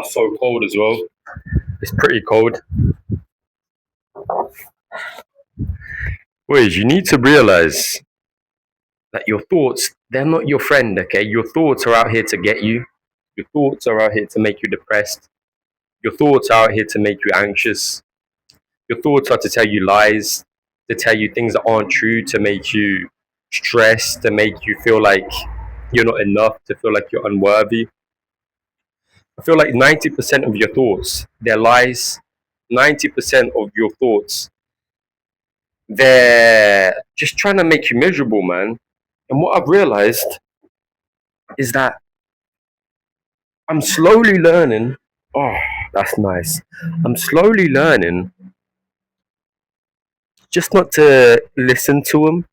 so cold as well. It's pretty cold. Wait, you need to realize that your thoughts, they're not your friend, okay? Your thoughts are out here to get you. Your thoughts are out here to make you depressed. Your thoughts are out here to make you anxious. Your thoughts are to tell you lies, to tell you things that aren't true, to make you stressed, to make you feel like you're not enough, to feel like you're unworthy. I feel like 90% of your thoughts, they're lies. 90% of your thoughts, they're just trying to make you miserable, man. And what I've realized is that I'm slowly learning. Oh, that's nice. I'm slowly learning just not to listen to them.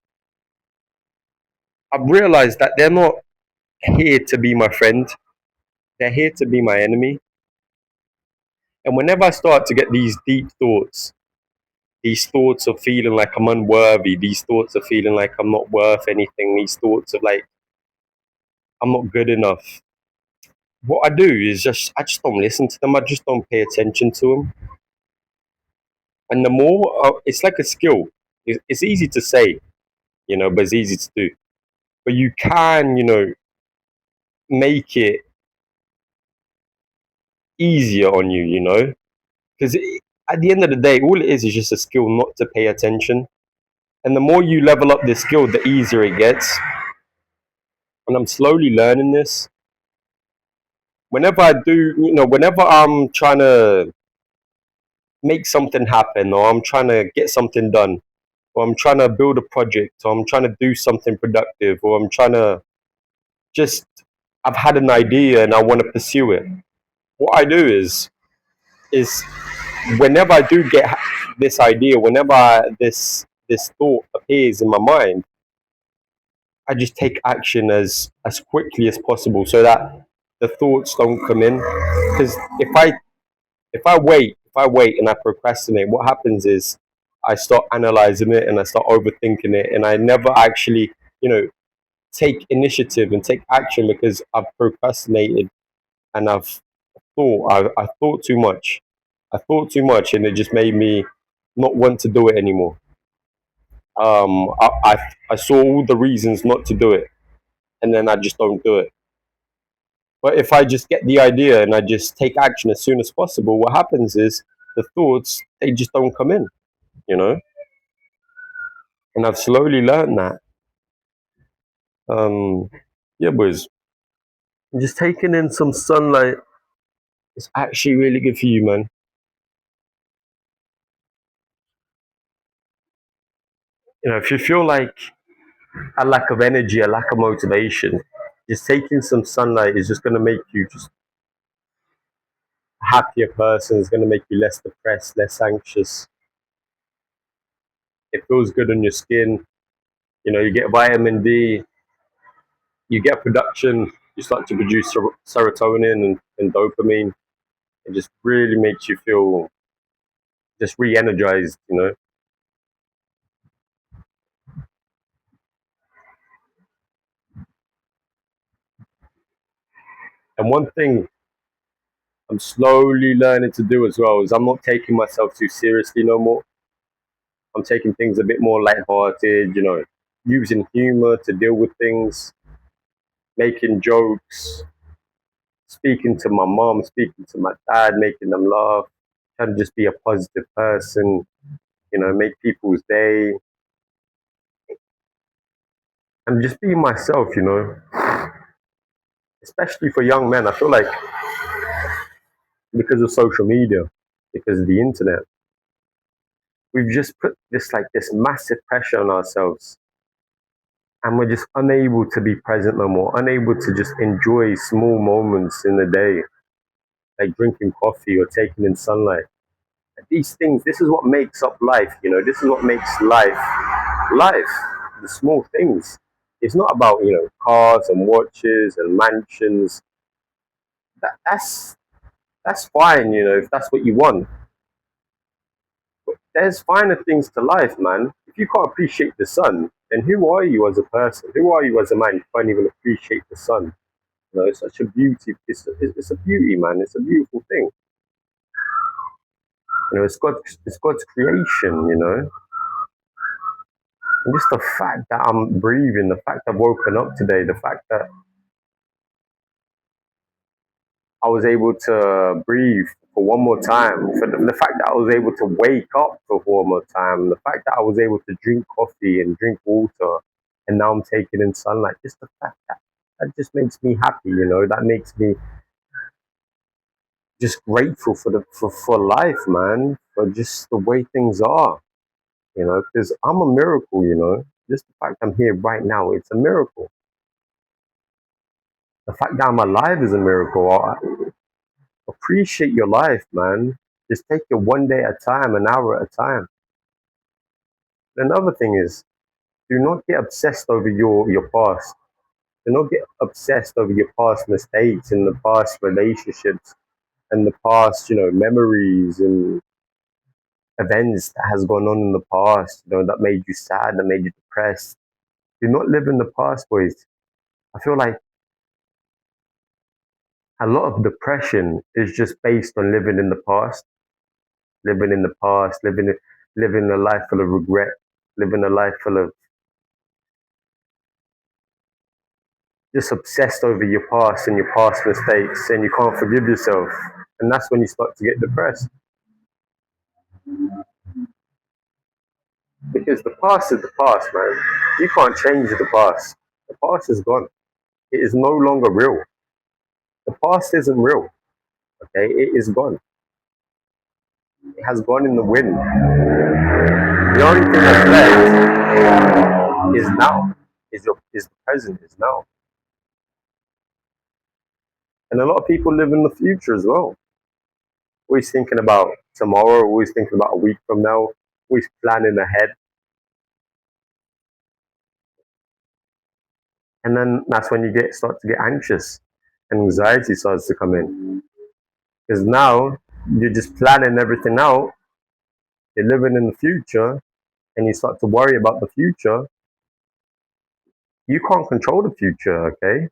I've realized that they're not here to be my friend, they're here to be my enemy. And whenever I start to get these deep thoughts, these thoughts of feeling like I'm unworthy, these thoughts of feeling like I'm not worth anything, these thoughts of like I'm not good enough, what I do is I just don't listen to them. I just don't pay attention to them. And the more, it's like a skill. It's easy to say, but it's easy to do. But you can, make it easier on you, because at the end of the day, all it is just a skill not to pay attention. And the more you level up this skill, the easier it gets. And I'm slowly learning this. Whenever I do, whenever I'm trying to make something happen, or I'm trying to get something done, or I'm trying to build a project, or I'm trying to do something productive, or I'm trying to just, I've had an idea and I want to pursue it. What I do is whenever I do get this idea, whenever this thought appears in my mind, I just take action as quickly as possible so that the thoughts don't come in. Because if I wait and I procrastinate, what happens is I start analyzing it and I start overthinking it, and I never actually, take initiative and take action because I've procrastinated and I thought too much. I thought too much, and it just made me not want to do it anymore. I saw all the reasons not to do it, and then I just don't do it. But if I just get the idea and I just take action as soon as possible, what happens is the thoughts, they just don't come in, you know. And I've slowly learned that. Um, yeah, boys, just taking in some sunlight is actually really good for you, man. If you feel like a lack of energy, a lack of motivation, just taking some sunlight is just going to make you just a happier person. It's going to make you less depressed, less anxious. It feels good on your skin. You get vitamin D, you get production, you start to produce serotonin and dopamine. It just really makes you feel just re-energized. And one thing I'm slowly learning to do as well is I'm not taking myself too seriously no more. I'm taking things a bit more lighthearted, using humor to deal with things, making jokes, speaking to my mom, speaking to my dad, making them laugh, trying to just be a positive person, make people's day, and just being myself. Especially for young men, I feel like because of social media, because of the internet, we've just put this massive pressure on ourselves, and we're just unable to be present no more, unable to just enjoy small moments in the day, like drinking coffee or taking in sunlight. These things, this is what makes up life. This is what makes life, the small things. It's not about cars and watches and mansions. That's fine, if that's what you want. There's finer things to life, man. If you can't appreciate the sun, then who are you as a person? Who are you as a man? You can't even appreciate the sun. You know, it's such a beauty. It's a beauty, man. It's a beautiful thing. You know, it's God's creation. You know, and just the fact that I'm breathing, the fact I've woken up today, the fact that I was able to breathe for one more time, for the fact that I was able to wake up for one more time, the fact that I was able to drink coffee and drink water, and now I'm taking in sunlight. Just the fact that that just makes me happy. You know, that makes me just grateful for life, man, for just the way things are. You know, because I'm a miracle. You know, just the fact I'm here right now, it's a miracle. The fact that I'm alive is a miracle. Appreciate your life, man. Just take it one day at a time, an hour at a time. Another thing is, do not get obsessed over your past. Do not get obsessed over your past mistakes and the past relationships and the past, memories and events that has gone on in the past, that made you sad, that made you depressed. Do not live in the past, boys. I feel like a lot of depression is just based on living in the past, living in the past, living a life full of regret, living a life full of just obsessed over your past and your past mistakes, and you can't forgive yourself. And that's when you start to get depressed. Because the past is the past, man. You can't change the past. The past is gone. It is no longer real. The past isn't real. Okay, it is gone. It has gone in the wind. The only thing that's left is now. Is the present, is now. And a lot of people live in the future as well. Always thinking about tomorrow, always thinking about a week from now, always planning ahead. And then that's when you start to get anxious and anxiety starts to come in. Because now you're just planning everything out, you're living in the future, and you start to worry about the future. You can't control the future, okay?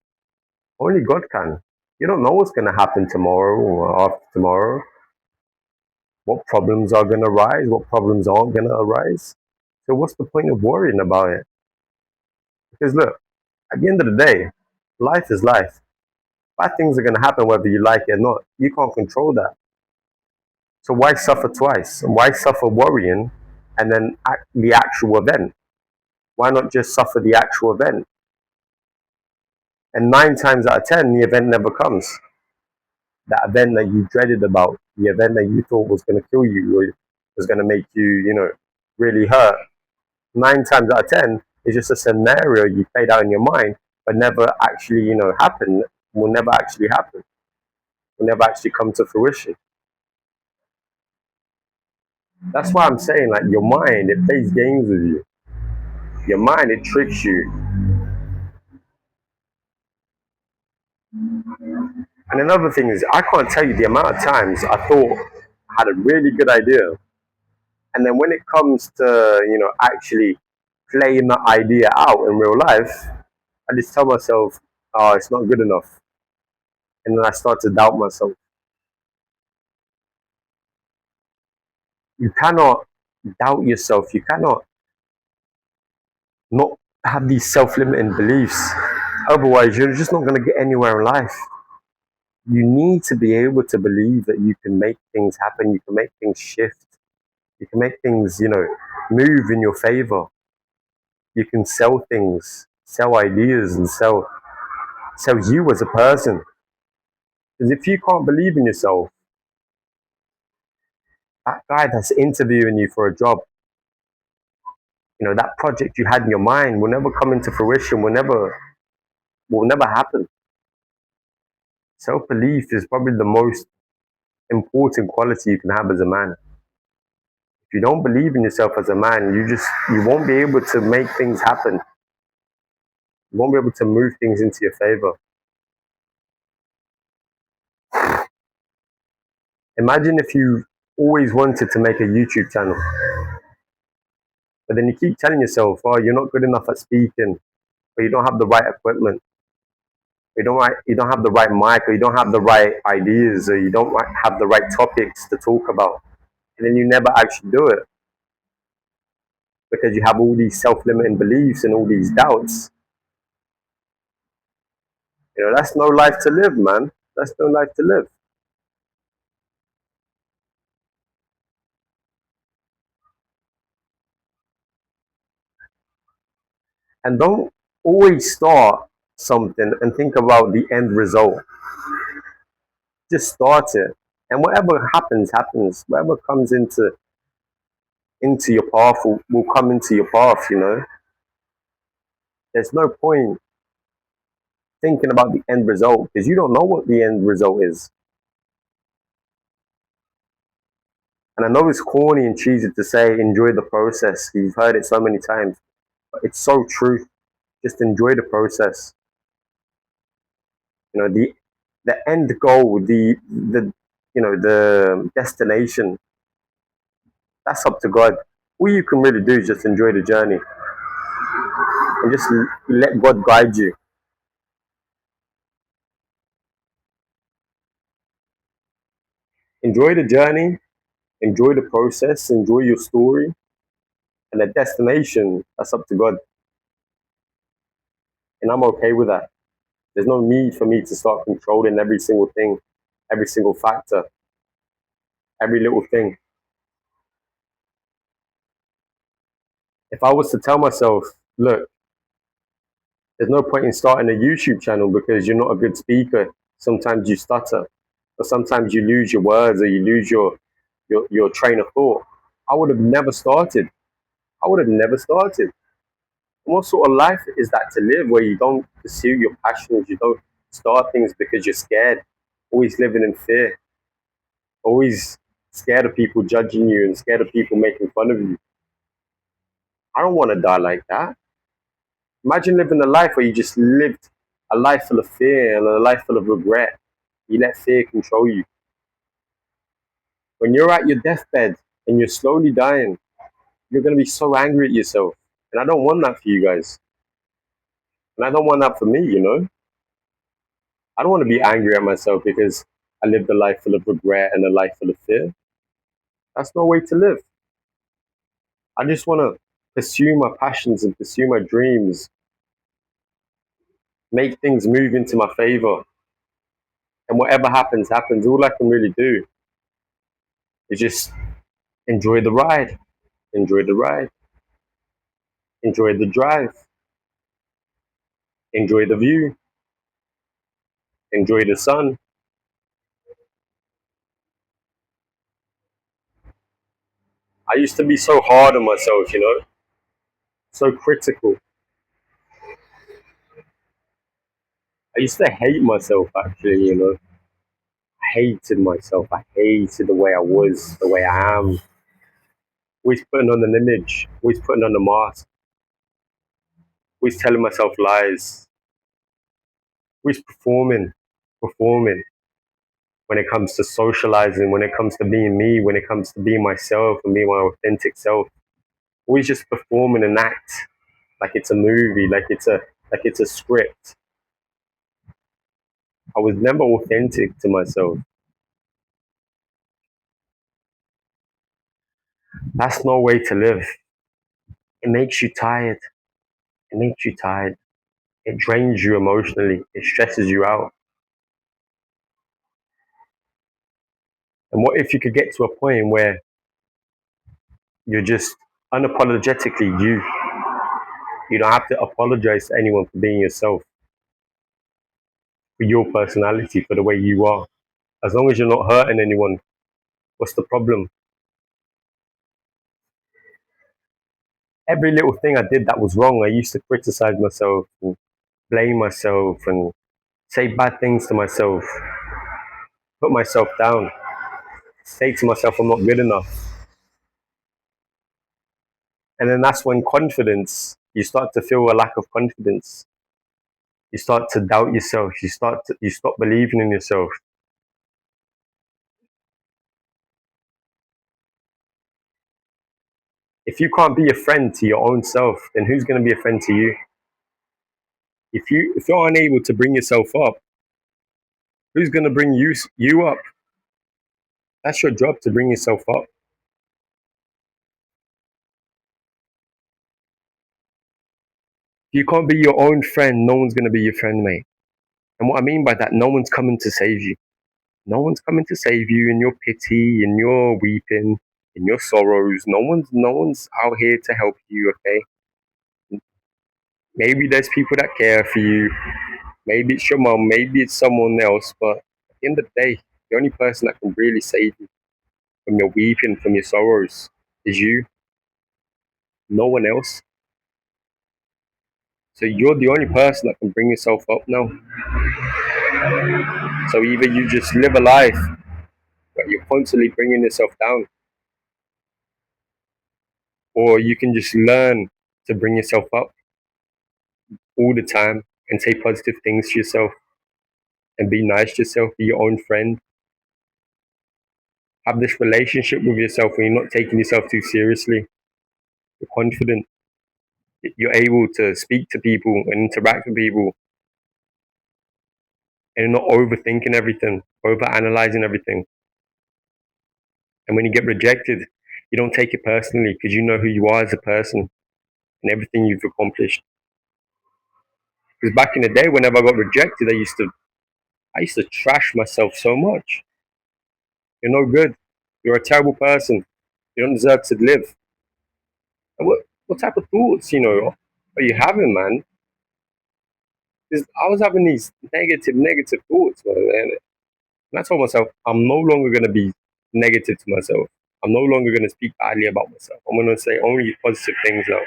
Only God can. You don't know what's going to happen tomorrow or after tomorrow, what problems are going to arise, what problems aren't going to arise. So, what's the point of worrying about it? Because, look, at the end of the day, life is life. Bad things are going to happen whether you like it or not. You can't control that. So why suffer twice? Why suffer worrying and then the actual event? Why not just suffer the actual event? And 9 times out of 10, the event never comes. That event that you dreaded about, the event that you thought was going to kill you or was going to make you, really hurt. 9 times out of 10 is just a scenario you played out in your mind, but never actually, happened. Will never actually happen. Will never actually come to fruition. That's why I'm saying, like, your mind, it plays games with you. Your mind, it tricks you. And another thing is, I can't tell you the amount of times I thought I had a really good idea. And then when it comes to, actually playing that idea out in real life, I just tell myself, oh, it's not good enough. And then I start to doubt myself. You cannot doubt yourself. You cannot not have these self-limiting beliefs. Otherwise, you're just not going to get anywhere in life. You need to be able to believe that you can make things happen. You can make things shift. You can make things, move in your favor. You can sell things, sell ideas, and sell you as a person. Because if you can't believe in yourself, that guy that's interviewing you for a job, that project you had in your mind will never come into fruition, will never happen. Self-belief is probably the most important quality you can have as a man. If you don't believe in yourself as a man, you won't be able to make things happen. You won't be able to move things into your favor. Imagine if you always wanted to make a YouTube channel, but then you keep telling yourself, oh, you're not good enough at speaking, or you don't have the right equipment, You don't have the right mic, or you don't have the right ideas, or you don't have the right topics to talk about, and then you never actually do it because you have all these self-limiting beliefs and all these doubts. That's no life to live, man. That's no life to live. And don't always start something and think about the end result. Just start it, and whatever happens, happens. Whatever comes into your path will come into your path. There's no point thinking about the end result because you don't know what the end result is. And I know it's corny and cheesy to say enjoy the process. You've heard it so many times, but it's so true. Just enjoy the process. The end goal, the destination. That's up to God. All you can really do is just enjoy the journey and just let God guide you. Enjoy the journey, enjoy the process, enjoy your story, and the destination. That's up to God, and I'm okay with that. There's no need for me to start controlling every single thing, every single factor, every little thing. If I was to tell myself, look, there's no point in starting a YouTube channel because you're not a good speaker. Sometimes you stutter, or sometimes you lose your words, or you lose your train of thought. I would have never started. I would have never started. And what sort of life is that to live where you don't pursue your passions, you don't start things because you're scared, always living in fear, always scared of people judging you and scared of people making fun of you? I don't want to die like that. Imagine living a life where you just lived a life full of fear and a life full of regret. You let fear control you. When you're at your deathbed and you're slowly dying, you're going to be so angry at yourself. And I don't want that for you guys. And I don't want that for me. I don't want to be angry at myself because I lived a life full of regret and a life full of fear. That's no way to live. I just want to pursue my passions and pursue my dreams, make things move into my favor. And whatever happens, happens. All I can really do is just enjoy the ride, enjoy the ride, enjoy the drive, enjoy the view, enjoy the sun. I used to be so hard on myself, so critical. I used to hate myself, actually. I hated myself. I hated the way I was, the way I am. Always putting on an image, always putting on a mask, always telling myself lies, always performing when it comes to socializing, when it comes to being me, when it comes to being myself and being my authentic self. Always just performing an act like it's a movie, like it's a script. I was never authentic to myself. That's no way to live. It makes you tired. It makes you tired. It drains you emotionally. It stresses you out. And what if you could get to a point where you're just unapologetically you? You don't have to apologize to anyone for being yourself, for your personality, for the way you are. As long as you're not hurting anyone, what's the problem? Every little thing I did that was wrong, I used to criticize myself and blame myself and say bad things to myself, put myself down, say to myself I'm not good enough. And then that's when you start to feel a lack of confidence. You start to doubt yourself. You stop believing in yourself. If you can't be a friend to your own self, then who's going to be a friend to you? If you're unable to bring yourself up, who's gonna bring you up? That's your job, to bring yourself up. If you can't be your own friend, no one's gonna be your friend, mate. And what I mean by that, no one's coming to save you. No one's coming to save you in your pity, in your weeping, in your sorrows. No one's out here to help you, okay? Maybe there's people that care for you. Maybe it's your mom, maybe it's someone else, but at the end of the day, the only person that can really save you from your weeping, from your sorrows, is you, no one else. So you're the only person that can bring yourself up now. So either you just live a life where you're constantly bringing yourself down, or you can just learn to bring yourself up all the time and say positive things to yourself and be nice to yourself, be your own friend. Have this relationship with yourself where you're not taking yourself too seriously. You're confident. You're able to speak to people and interact with people, and you're not overthinking everything, over analyzing everything. And when you get rejected, you don't take it personally because you know who you are as a person and everything you've accomplished. Because back in the day, whenever I got rejected, I used to trash myself so much. You're no good. You're a terrible person. You don't deserve to live. And what type of thoughts, are you having, man? 'Cause I was having these negative thoughts, man. And I told myself, I'm no longer going to be negative to myself. I'm no longer going to speak badly about myself. I'm going to say only positive things now.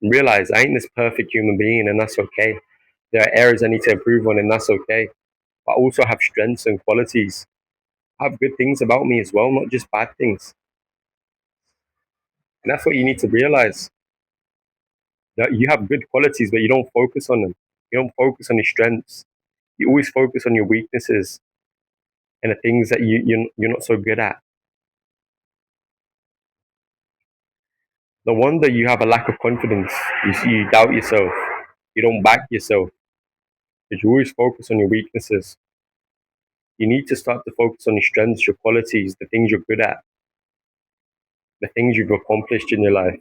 And realize I ain't this perfect human being, and that's okay. There are areas I need to improve on, and that's okay. But I also have strengths and qualities. I have good things about me as well, not just bad things. And that's what you need to realize. That you have good qualities, but you don't focus on them. You don't focus on your strengths. You always focus on your weaknesses and the things that you're not so good at. No wonder you have a lack of confidence. You doubt yourself. You don't back yourself because you always focus on your weaknesses. You need to start to focus on your strengths, your qualities, the things you're good at, the things you've accomplished in your life,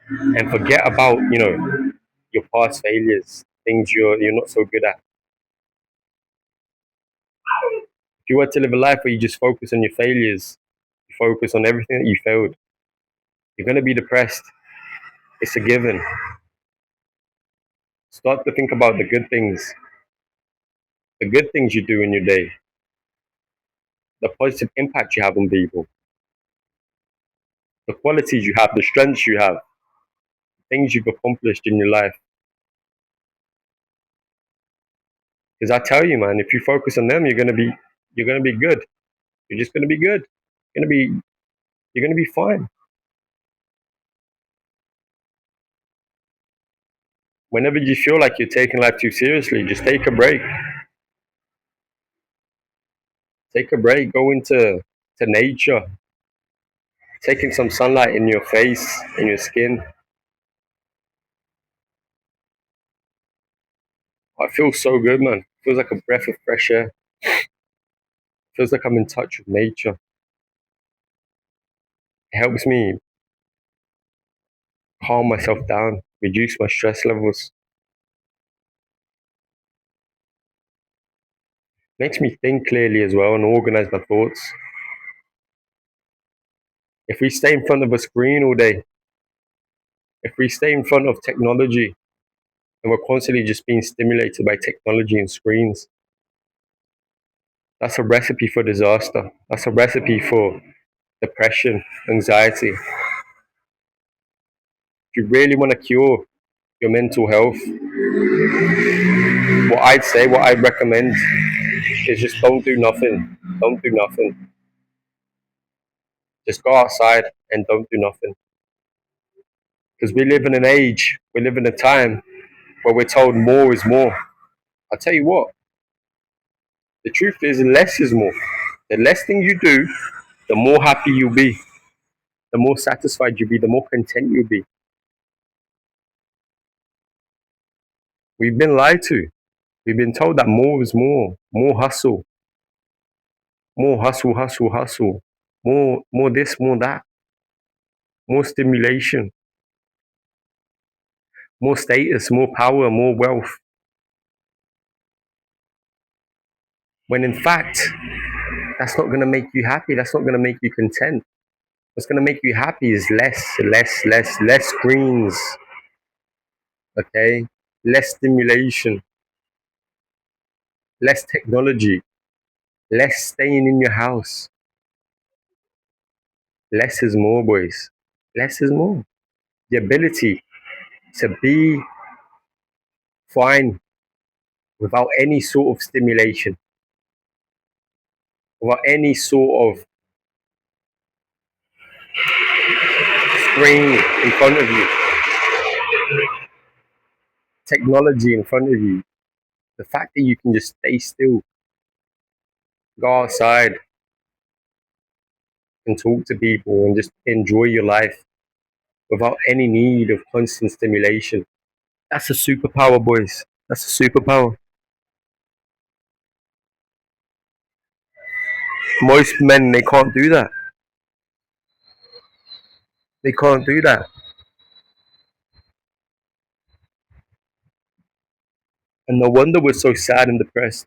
and forget about your past failures, things you're not so good at. If you were to live a life where you just focus on your failures, you focus on everything that you failed, you're gonna be depressed. It's a given. Start to think about the good things you do in your day, the positive impact you have on people, the qualities you have, the strengths you have, things you've accomplished in your life. Because I tell you, man, if you focus on them, you're gonna be good. You're just gonna be good. You're gonna be you're gonna be fine. Whenever you feel like you're taking life too seriously, just take a break. Take a break. Go into nature. Taking some sunlight in your face, in your skin. I feel so good, man. Feels like a breath of fresh air. Feels like I'm in touch with nature. It helps me calm myself down, reduce my stress levels. Makes me think clearly as well and organize my thoughts. If we stay in front of a screen all day, if we stay in front of technology and we're constantly just being stimulated by technology and screens, that's a recipe for disaster. That's a recipe for depression, anxiety. If you really want to cure your mental health, what I'd recommend is just don't do nothing. Don't do nothing. Just go outside and don't do nothing. Because we live in an age, we live in a time where we're told more is more. I'll tell you what, the truth is less is more. The less thing you do, the more happy you'll be, the more satisfied you'll be, the more content you'll be. We've been lied to. We've been told that more is more hustle, hustle, hustle, more this, more that, more stimulation, more status, more power, more wealth. When in fact, that's not going to make you happy. That's not going to make you content. What's going to make you happy is less screens, okay? Less stimulation, less technology, less staying in your house. Less is more, boys. Less is more. The ability to be fine without any sort of stimulation, without any sort of screen in front of you, technology in front of you. The fact that you can just stay still, go outside and talk to people and just enjoy your life without any need of constant stimulation. That's a superpower, boys. That's a superpower. Most men, they can't do that. They can't do that. And no wonder we're so sad and depressed.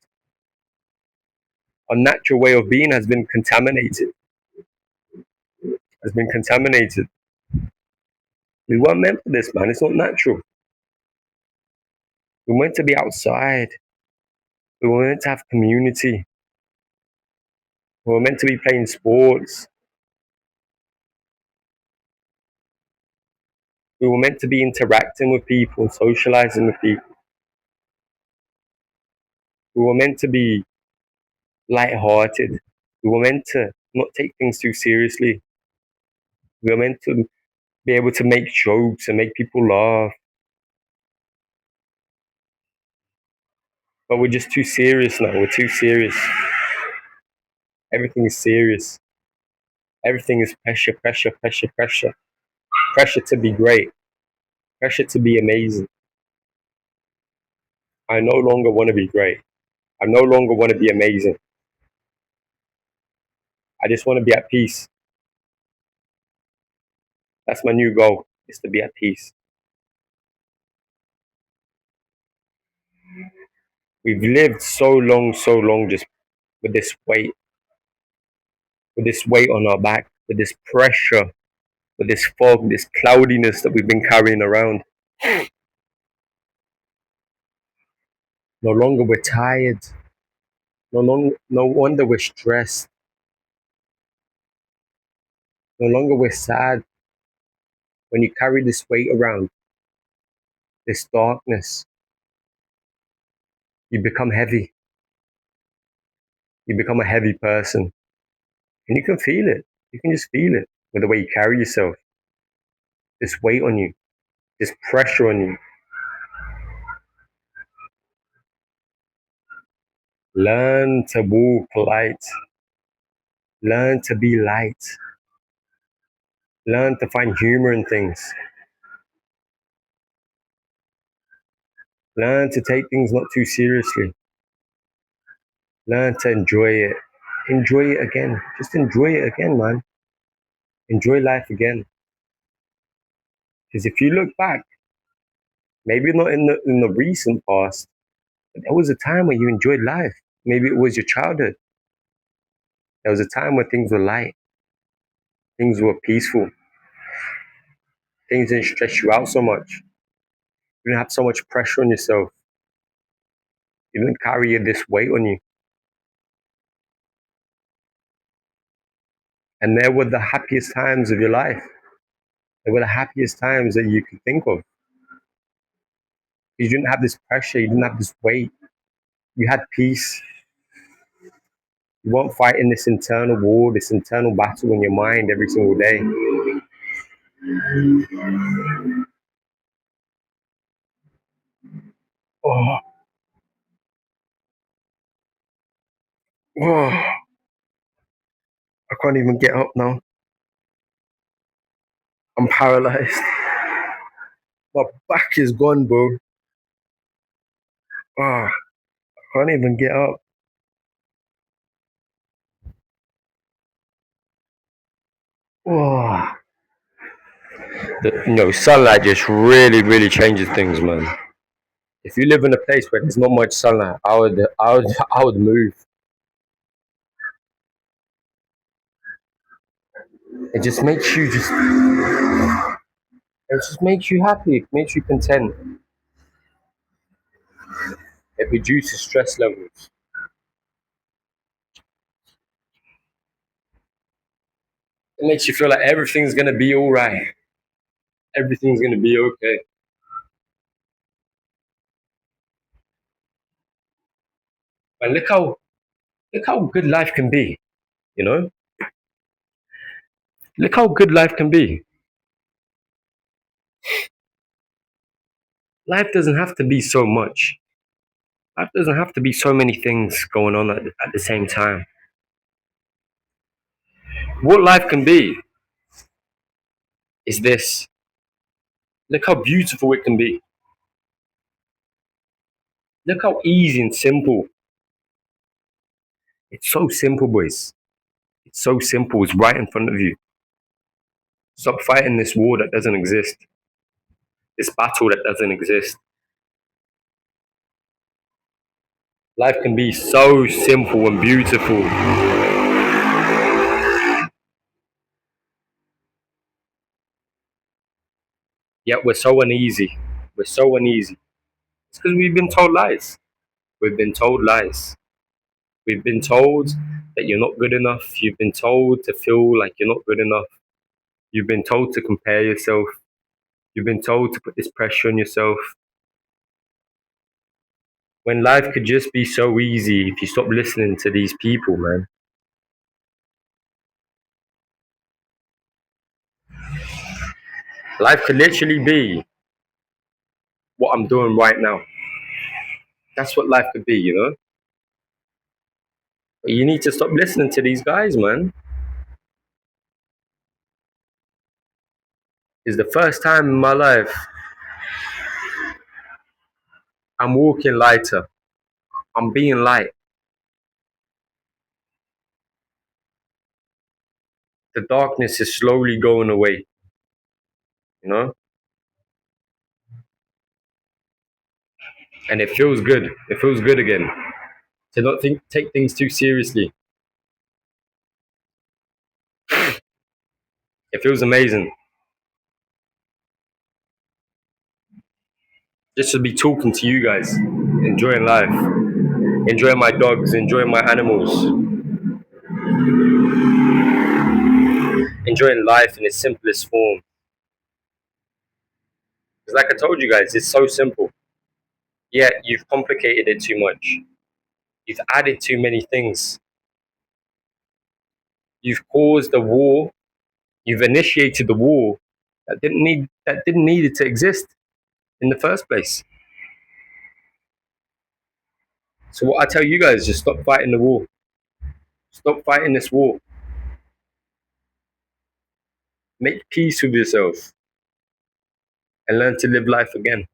Our natural way of being has been contaminated. Has been contaminated. We weren't meant for this, man. It's not natural. We were meant to be outside. We were meant to have community. We were meant to be playing sports. We were meant to be interacting with people, socializing with people. We were meant to be light-hearted. We were meant to not take things too seriously. We were meant to be able to make jokes and make people laugh. But we're just too serious now. We're too serious. Everything is serious. Everything is pressure, pressure, pressure, pressure. Pressure to be great. Pressure to be amazing. I no longer want to be great. I no longer want to be amazing. I just want to be at peace. That's my new goal, is to be at peace. We've lived so long just with with this weight on our back, with this pressure, with this fog, this cloudiness that we've been carrying around. No longer we're tired. No wonder we're stressed. No longer we're sad. When you carry this weight around, this darkness, you become heavy. You become a heavy person. And you can feel it. You can just feel it with the way you carry yourself. This weight on you, this pressure on you. Learn to walk light. Learn to be light. Learn to find humor in things. Learn to take things not too seriously. Learn to enjoy it. Enjoy it again. Just enjoy it again, man. Enjoy life again. Because if you look back, maybe not in the recent past, but there was a time when you enjoyed life. Maybe it was your childhood. There was a time where things were light, things were peaceful, things didn't stress you out so much. You didn't have so much pressure on yourself. You didn't carry this weight on you. And there were the happiest times of your life. They were the happiest times that you could think of. You didn't have this pressure, you didn't have this weight. You had peace. You weren't fighting this internal war, this internal battle in your mind every single day. Oh, oh, I can't even get up now. I'm paralyzed. My back is gone, bro. Ah, can't even get up. Oh, sunlight just really, really changes things, man. If you live in a place where there's not much sunlight, I would move. It just makes you just, it just makes you happy. It makes you content. It reduces stress levels. It makes you feel like everything's gonna be all right. Everything's gonna be okay. And look how good life can be. You know, look how good life can be. Life doesn't have to be so much. Life doesn't have to be so many things going on at the same time. What life can be is this. Look how beautiful it can be. Look how easy and simple. It's so simple, boys. It's so simple. It's right in front of you. Stop fighting this war that doesn't exist. This battle that doesn't exist. Life can be so simple and beautiful. Yet we're so uneasy. We're so uneasy. It's because we've been told lies. We've been told lies. We've been told that you're not good enough. You've been told to feel like you're not good enough. You've been told to compare yourself. You've been told to put this pressure on yourself. When life could just be so easy if you stop listening to these people, man. Life could literally be what I'm doing right now. That's what life could be, you know? But you need to stop listening to these guys, man. It's the first time in my life I'm walking lighter. I'm being light. The darkness is slowly going away, you know? And it feels good. It feels good again. To not take things too seriously. It feels amazing. Just to be talking to you guys, enjoying life, enjoying my dogs, enjoying my animals, enjoying life in its simplest form. Because, like I told you guys, it's so simple. Yet you've complicated it too much. You've added too many things. You've caused a war. You've initiated the war that didn't need it to exist in the first place. So what I tell you guys, just stop fighting the war. Stop fighting this war. Make peace with yourself and learn to live life again.